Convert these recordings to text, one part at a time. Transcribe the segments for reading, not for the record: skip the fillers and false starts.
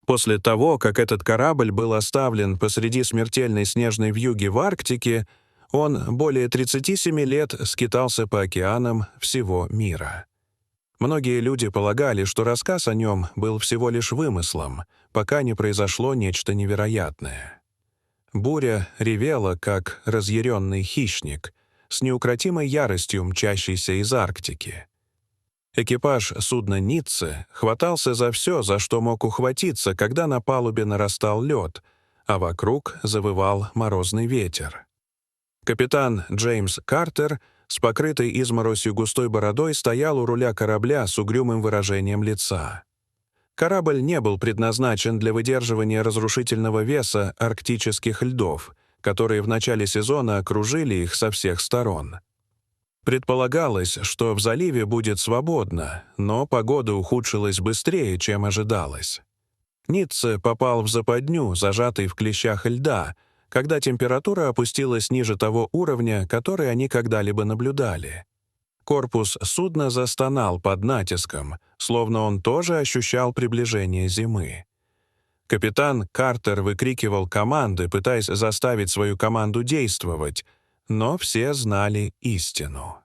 После того, как этот корабль был оставлен посреди смертельной снежной вьюги в Арктике, он более 37 лет скитался по океанам всего мира. Многие люди полагали, что рассказ о нем был всего лишь вымыслом, пока не произошло нечто невероятное. Буря ревела, как разъяренный хищник, с неукротимой яростью мчащийся из Арктики. Экипаж судна «Ницце» хватался за все, за что мог ухватиться, когда на палубе нарастал лед, а вокруг завывал морозный ветер. Капитан Джеймс Картер с покрытой изморосью густой бородой стоял у руля корабля с угрюмым выражением лица. Корабль не был предназначен для выдерживания разрушительного веса арктических льдов, которые в начале сезона окружили их со всех сторон. Предполагалось, что в заливе будет свободно, но погода ухудшилась быстрее, чем ожидалось. Ницце попал в западню, зажатый в клещах льда, когда температура опустилась ниже того уровня, который они когда-либо наблюдали. Корпус судна застонал под натиском, словно он тоже ощущал приближение зимы. Капитан Картер выкрикивал команды, пытаясь заставить свою команду действовать, но все знали истину.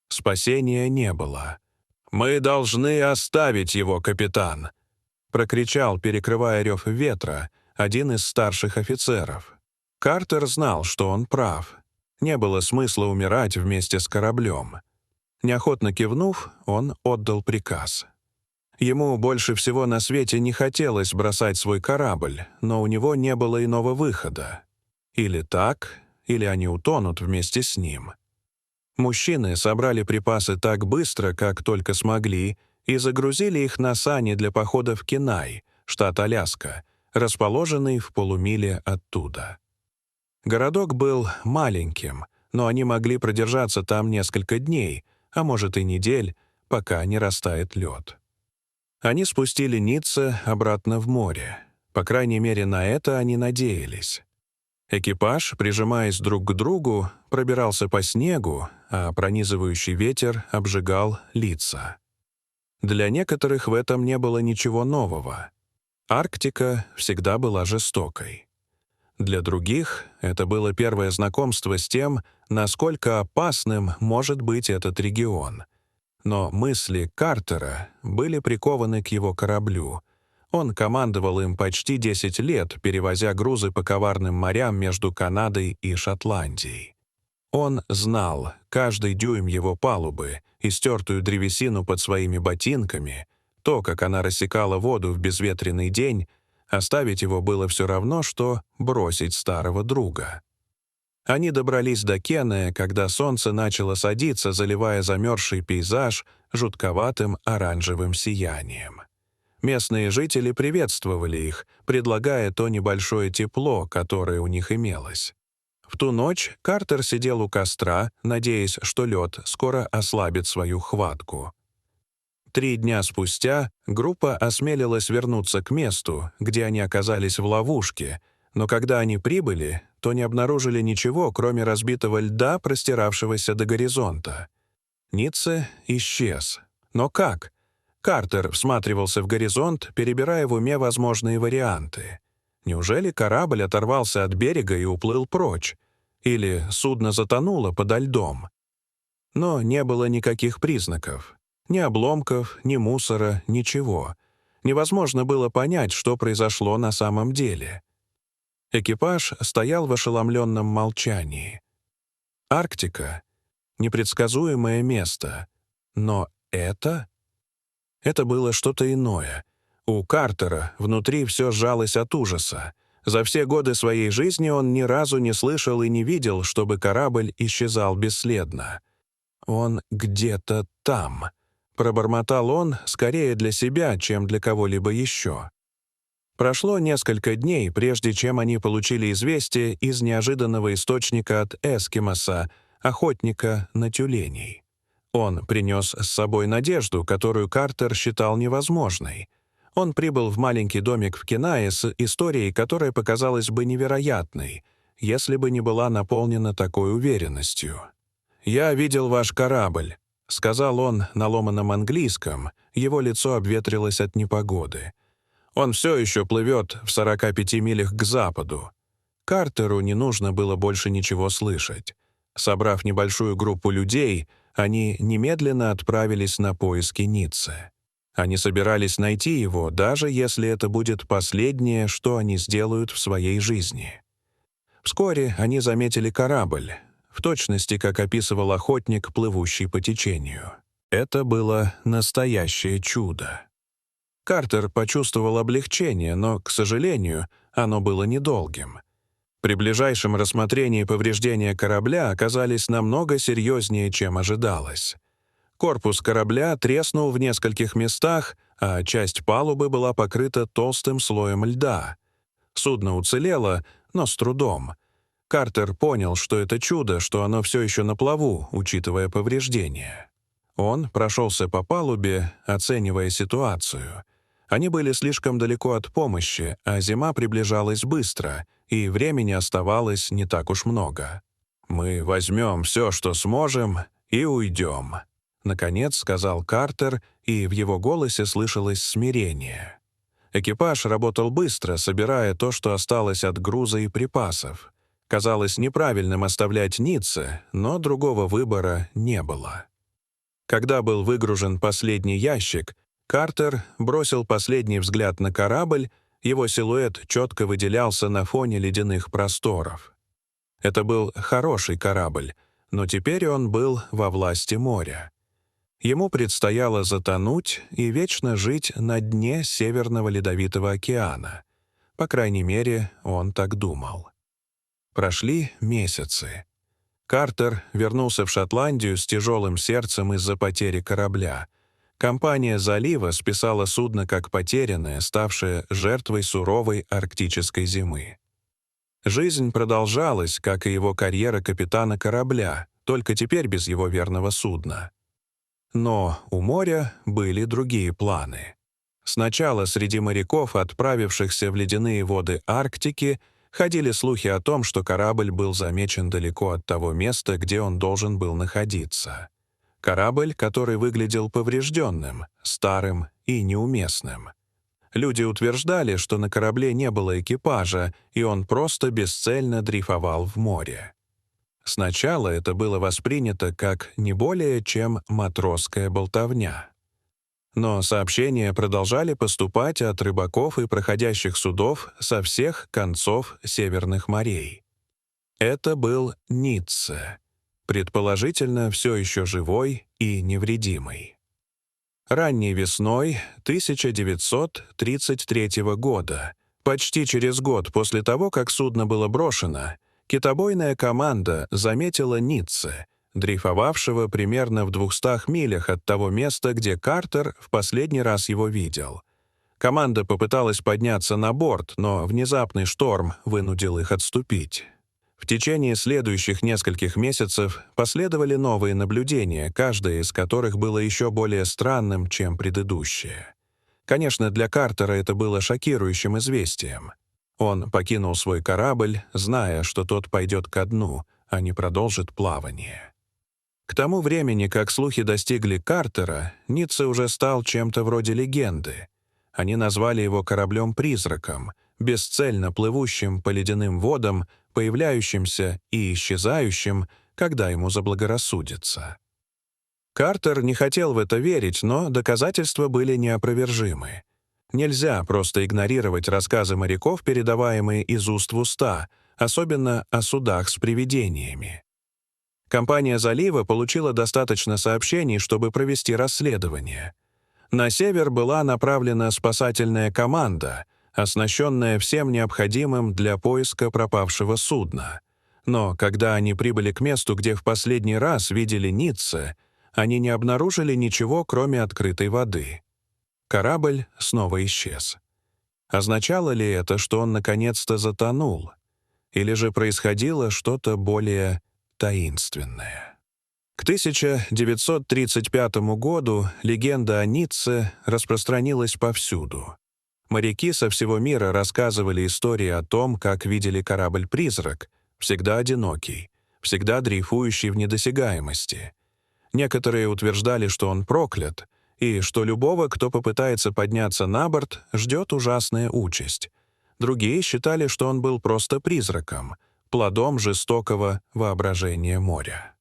Спасения не было. «Мы должны оставить его, капитан!» — прокричал, перекрывая рев ветра, один из старших офицеров. Картер знал, что он прав. Не было смысла умирать вместе с кораблем. Неохотно кивнув, он отдал приказ. Ему больше всего на свете не хотелось бросать свой корабль, но у него не было иного выхода. Или так, или они утонут вместе с ним. Мужчины собрали припасы так быстро, как только смогли, и загрузили их на сани для похода в Кенай, штат Аляска, расположенный в полумиле оттуда. Городок был маленьким, но они могли продержаться там несколько дней, а может и недель, пока не растает лед. Они спустили Ницце обратно в море. По крайней мере, на это они надеялись. Экипаж, прижимаясь друг к другу, пробирался по снегу, а пронизывающий ветер обжигал лица. Для некоторых в этом не было ничего нового. Арктика всегда была жестокой. Для других это было первое знакомство с тем, насколько опасным может быть этот регион. Но мысли Картера были прикованы к его кораблю. Он командовал им почти 10 лет, перевозя грузы по коварным морям между Канадой и Шотландией. Он знал каждый дюйм его палубы, истертую древесину под своими ботинками, то, как она рассекала воду в безветренный день. Оставить его было все равно, что бросить старого друга. Они добрались до Кене, когда солнце начало садиться, заливая замерзший пейзаж жутковатым оранжевым сиянием. Местные жители приветствовали их, предлагая то небольшое тепло, которое у них имелось. В ту ночь Картер сидел у костра, надеясь, что лед скоро ослабит свою хватку. 3 дня спустя группа осмелилась вернуться к месту, где они оказались в ловушке, но когда они прибыли, то не обнаружили ничего, кроме разбитого льда, простиравшегося до горизонта. Ницце исчез. Но как? Картер всматривался в горизонт, перебирая в уме возможные варианты. Неужели корабль оторвался от берега и уплыл прочь? Или судно затонуло подо льдом? Но не было никаких признаков. Ни обломков, ни мусора, ничего. Невозможно было понять, что произошло на самом деле. Экипаж стоял в ошеломленном молчании. Арктика — непредсказуемое место. Но это было что-то иное. У Картера внутри все сжалось от ужаса. За все годы своей жизни он ни разу не слышал и не видел, чтобы корабль исчезал бесследно. «Он где-то там», — пробормотал он скорее для себя, чем для кого-либо еще. Прошло несколько дней, прежде чем они получили известие из неожиданного источника от эскимоса, охотника на тюленей. Он принес с собой надежду, которую Картер считал невозможной. Он прибыл в маленький домик в Кенае с историей, которая показалась бы невероятной, если бы не была наполнена такой уверенностью. «Я видел ваш корабль», — сказал он на ломаном английском, его лицо обветрилось от непогоды. Он все еще плывет в 45 милях к западу. Картеру не нужно было больше ничего слышать. Собрав небольшую группу людей, они немедленно отправились на поиски Ницце. Они собирались найти его, даже если это будет последнее, что они сделают в своей жизни. Вскоре они заметили корабль, в точности, как описывал охотник, плывущий по течению. Это было настоящее чудо. Картер почувствовал облегчение, но, к сожалению, оно было недолгим. При ближайшем рассмотрении повреждения корабля оказались намного серьезнее, чем ожидалось. Корпус корабля треснул в нескольких местах, а часть палубы была покрыта толстым слоем льда. Судно уцелело, но с трудом. Картер понял, что это чудо, что оно все еще на плаву, учитывая повреждения. Он прошелся по палубе, оценивая ситуацию. Они были слишком далеко от помощи, а зима приближалась быстро, и времени оставалось не так уж много. «Мы возьмем все, что сможем, и уйдем», — наконец сказал Картер, и в его голосе слышалось смирение. Экипаж работал быстро, собирая то, что осталось от груза и припасов. Казалось неправильным оставлять Ницце, но другого выбора не было. Когда был выгружен последний ящик, Картер бросил последний взгляд на корабль, его силуэт четко выделялся на фоне ледяных просторов. Это был хороший корабль, но теперь он был во власти моря. Ему предстояло затонуть и вечно жить на дне Северного Ледовитого океана. По крайней мере, он так думал. Прошли месяцы. Картер вернулся в Шотландию с тяжелым сердцем из-за потери корабля. Компания «Залива» списала судно как потерянное, ставшее жертвой суровой арктической зимы. Жизнь продолжалась, как и его карьера капитана корабля, только теперь без его верного судна. Но у моря были другие планы. Сначала среди моряков, отправившихся в ледяные воды Арктики, ходили слухи о том, что корабль был замечен далеко от того места, где он должен был находиться. Корабль, который выглядел поврежденным, старым и неуместным. Люди утверждали, что на корабле не было экипажа, и он просто бесцельно дрейфовал в море. Сначала это было воспринято как не более чем матросская болтовня. Но сообщения продолжали поступать от рыбаков и проходящих судов со всех концов северных морей. Это был Ницце, предположительно все еще живой и невредимый. Ранней весной 1933 года, почти через год после того, как судно было брошено, китобойная команда заметила Ницце, дрейфовавшего примерно в 200 милях от того места, где Картер в последний раз его видел. Команда попыталась подняться на борт, но внезапный шторм вынудил их отступить. В течение следующих нескольких месяцев последовали новые наблюдения, каждое из которых было еще более странным, чем предыдущее. Конечно, для Картера это было шокирующим известием. Он покинул свой корабль, зная, что тот пойдет ко дну, а не продолжит плавание. К тому времени, как слухи достигли Картера, Ницце уже стал чем-то вроде легенды. Они назвали его кораблем-призраком, бесцельно плывущим по ледяным водам, появляющимся и исчезающим, когда ему заблагорассудится. Картер не хотел в это верить, но доказательства были неопровержимы. Нельзя просто игнорировать рассказы моряков, передаваемые из уст в уста, особенно о судах с привидениями. Компания «Залива» получила достаточно сообщений, чтобы провести расследование. На север была направлена спасательная команда, оснащенная всем необходимым для поиска пропавшего судна. Но когда они прибыли к месту, где в последний раз видели Ницце, они не обнаружили ничего, кроме открытой воды. Корабль снова исчез. Означало ли это, что он наконец-то затонул? Или же происходило что-то более таинственное? К 1935 году легенда о Ницце распространилась повсюду. Моряки со всего мира рассказывали истории о том, как видели корабль-призрак, всегда одинокий, всегда дрейфующий в недосягаемости. Некоторые утверждали, что он проклят, и что любого, кто попытается подняться на борт, ждет ужасная участь. Другие считали, что он был просто призраком, плодом жестокого воображения моря.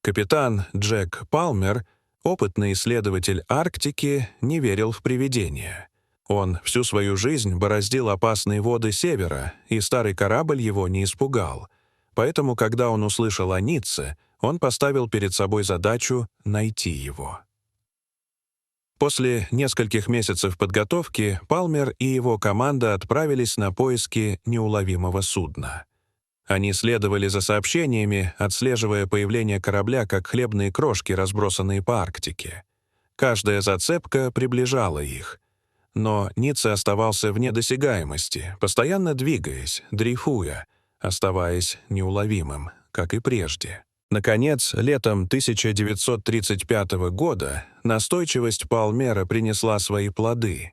Капитан Джек Палмер, опытный исследователь Арктики, не верил в привидения. Он всю свою жизнь бороздил опасные воды Севера, и старый корабль его не испугал. Поэтому, когда он услышал о Ницце, он поставил перед собой задачу найти его. После нескольких месяцев подготовки Палмер и его команда отправились на поиски неуловимого судна. Они следовали за сообщениями, отслеживая появление корабля как хлебные крошки, разбросанные по Арктике. Каждая зацепка приближала их. Но Ницце оставался вне досягаемости, постоянно двигаясь, дрейфуя, оставаясь неуловимым, как и прежде. Наконец, летом 1935 года настойчивость Палмера принесла свои плоды.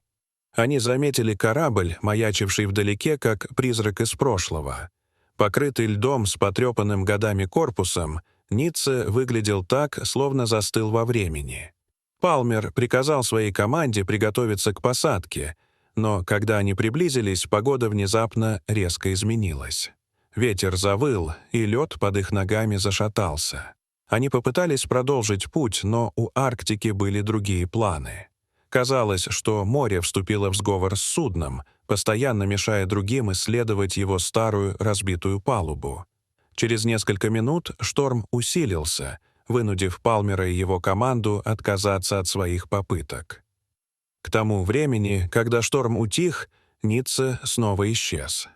Они заметили корабль, маячивший вдалеке, как призрак из прошлого. Покрытый льдом с потрепанным годами корпусом, Ницце выглядел так, словно застыл во времени. Палмер приказал своей команде приготовиться к посадке, но когда они приблизились, погода внезапно резко изменилась. Ветер завыл, и лед под их ногами зашатался. Они попытались продолжить путь, но у Арктики были другие планы. Казалось, что море вступило в сговор с судном, постоянно мешая другим исследовать его старую разбитую палубу. Через несколько минут шторм усилился, вынудив Палмера и его команду отказаться от своих попыток. К тому времени, когда шторм утих, Ницце снова исчез.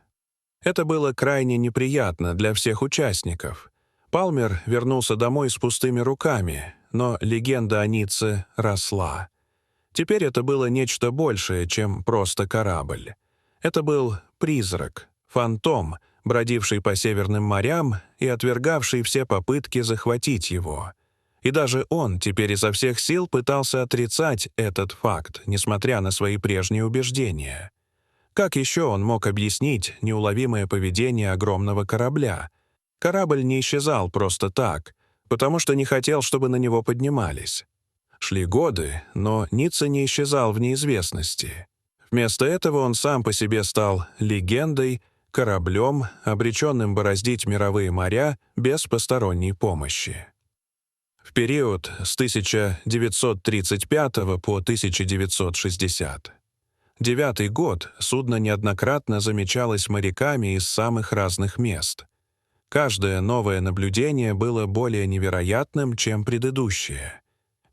Это было крайне неприятно для всех участников. Палмер вернулся домой с пустыми руками, но легенда о Ницце росла. Теперь это было нечто большее, чем просто корабль. Это был призрак, фантом, бродивший по северным морям и отвергавший все попытки захватить его. И даже он теперь изо всех сил пытался отрицать этот факт, несмотря на свои прежние убеждения. Как еще он мог объяснить неуловимое поведение огромного корабля? Корабль не исчезал просто так, потому что не хотел, чтобы на него поднимались. Шли годы, но Ницце не исчезал в неизвестности. Вместо этого он сам по себе стал легендой, кораблем, обреченным бороздить мировые моря без посторонней помощи. В период с 1935 по 1960. 9-й год судно неоднократно замечалось моряками из самых разных мест. Каждое новое наблюдение было более невероятным, чем предыдущее.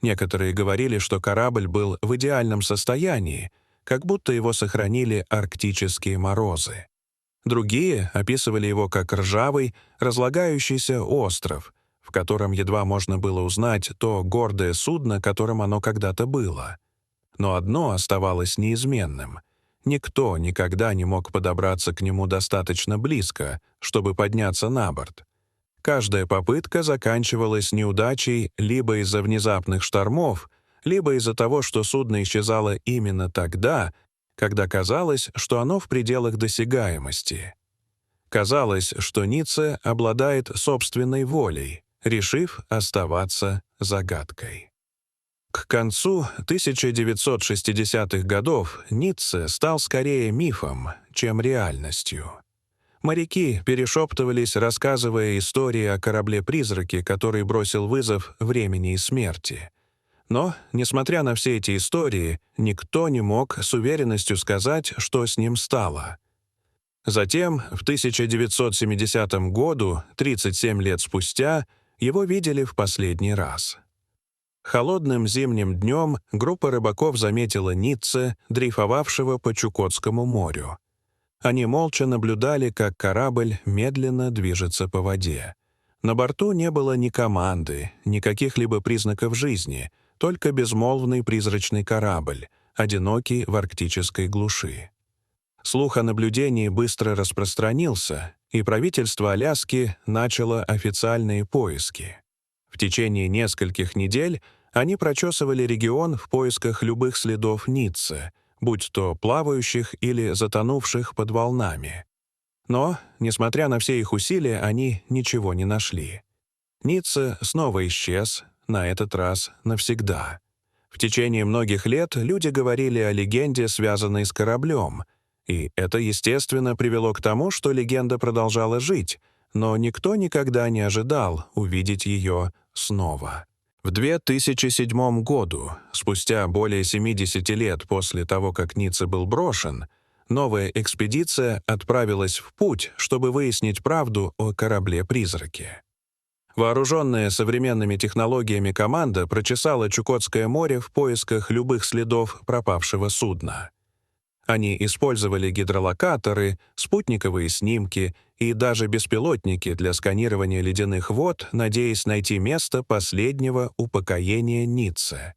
Некоторые говорили, что корабль был в идеальном состоянии, как будто его сохранили арктические морозы. Другие описывали его как ржавый, разлагающийся остров, в котором едва можно было узнать то гордое судно, которым оно когда-то было. Но одно оставалось неизменным. Никто никогда не мог подобраться к нему достаточно близко, чтобы подняться на борт. Каждая попытка заканчивалась неудачей либо из-за внезапных штормов, либо из-за того, что судно исчезало именно тогда, когда казалось, что оно в пределах досягаемости. Казалось, что Ницце обладает собственной волей, решив оставаться загадкой. К концу 1960-х годов Ницце стал скорее мифом, чем реальностью. Моряки перешептывались, рассказывая истории о корабле-призраке, который бросил вызов времени и смерти. Но, несмотря на все эти истории, никто не мог с уверенностью сказать, что с ним стало. Затем, в 1970 году, 37 лет спустя, его видели в последний раз. Холодным зимним днем группа рыбаков заметила Ницце, дрейфовавшего по Чукотскому морю. Они молча наблюдали, как корабль медленно движется по воде. На борту не было ни команды, ни каких-либо признаков жизни, только безмолвный призрачный корабль, одинокий в арктической глуши. Слух о наблюдении быстро распространился, и правительство Аляски начало официальные поиски. В течение нескольких недель они прочесывали регион в поисках любых следов Ницце, будь то плавающих или затонувших под волнами. Но, несмотря на все их усилия, они ничего не нашли. Ницце снова исчез, на этот раз навсегда. В течение многих лет люди говорили о легенде, связанной с кораблем, и это, естественно, привело к тому, что легенда продолжала жить, но никто никогда не ожидал увидеть ее снова. В 2007 году, спустя более 70 лет после того, как Ницца был брошен, новая экспедиция отправилась в путь, чтобы выяснить правду о корабле-призраке. Вооруженная современными технологиями команда прочесала Чукотское море в поисках любых следов пропавшего судна. Они использовали гидролокаторы, спутниковые снимки и даже беспилотники для сканирования ледяных вод, надеясь найти место последнего упокоения Ниццы.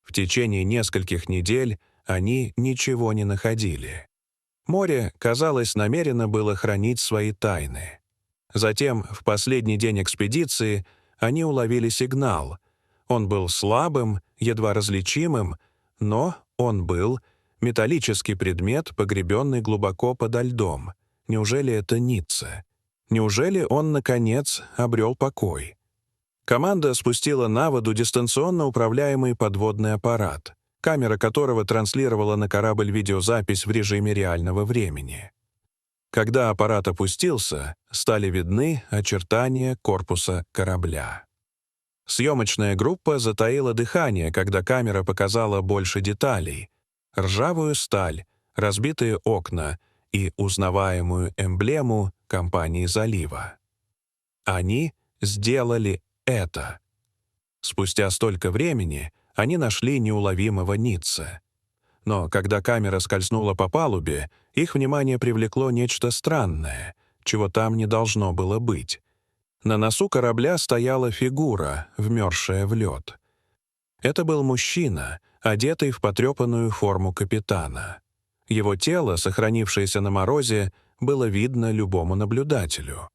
В течение нескольких недель они ничего не находили. Море, казалось, намерено было хранить свои тайны. Затем, в последний день экспедиции, они уловили сигнал. Он был слабым, едва различимым, но он был металлический предмет, погребенный глубоко подо льдом. Неужели это Ницца? Неужели он, наконец, обрел покой? Команда спустила на воду дистанционно управляемый подводный аппарат, камера которого транслировала на корабль видеозапись в режиме реального времени. Когда аппарат опустился, стали видны очертания корпуса корабля. Съемочная группа затаила дыхание, когда камера показала больше деталей: ржавую сталь, разбитые окна и узнаваемую эмблему компании залива. Они сделали это. Спустя столько времени они нашли неуловимого Ницце. Но когда камера скользнула по палубе, их внимание привлекло нечто странное, чего там не должно было быть. На носу корабля стояла фигура, вмерзшая в лед. Это был мужчина, одетый в потрепанную форму капитана. Его тело, сохранившееся на морозе, было видно любому наблюдателю.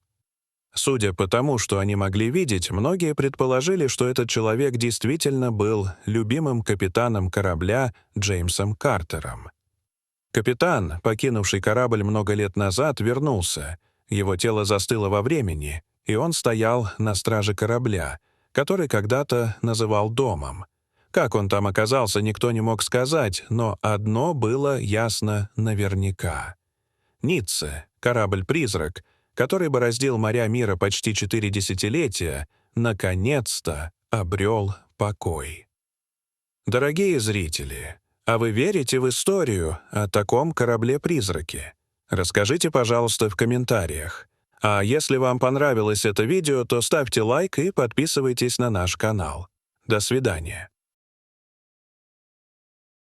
Судя по тому, что они могли видеть, многие предположили, что этот человек действительно был любимым капитаном корабля Джеймсом Картером. Капитан, покинувший корабль много лет назад, вернулся. Его тело застыло во времени, и он стоял на страже корабля, который когда-то называл домом. Как он там оказался, никто не мог сказать, но одно было ясно наверняка. Ницце, корабль-призрак, который бороздил моря мира почти 4 десятилетия, наконец-то обрел покой. Дорогие зрители, а вы верите в историю о таком корабле-призраке? Расскажите, пожалуйста, в комментариях. А если вам понравилось это видео, то ставьте лайк и подписывайтесь на наш канал. До свидания.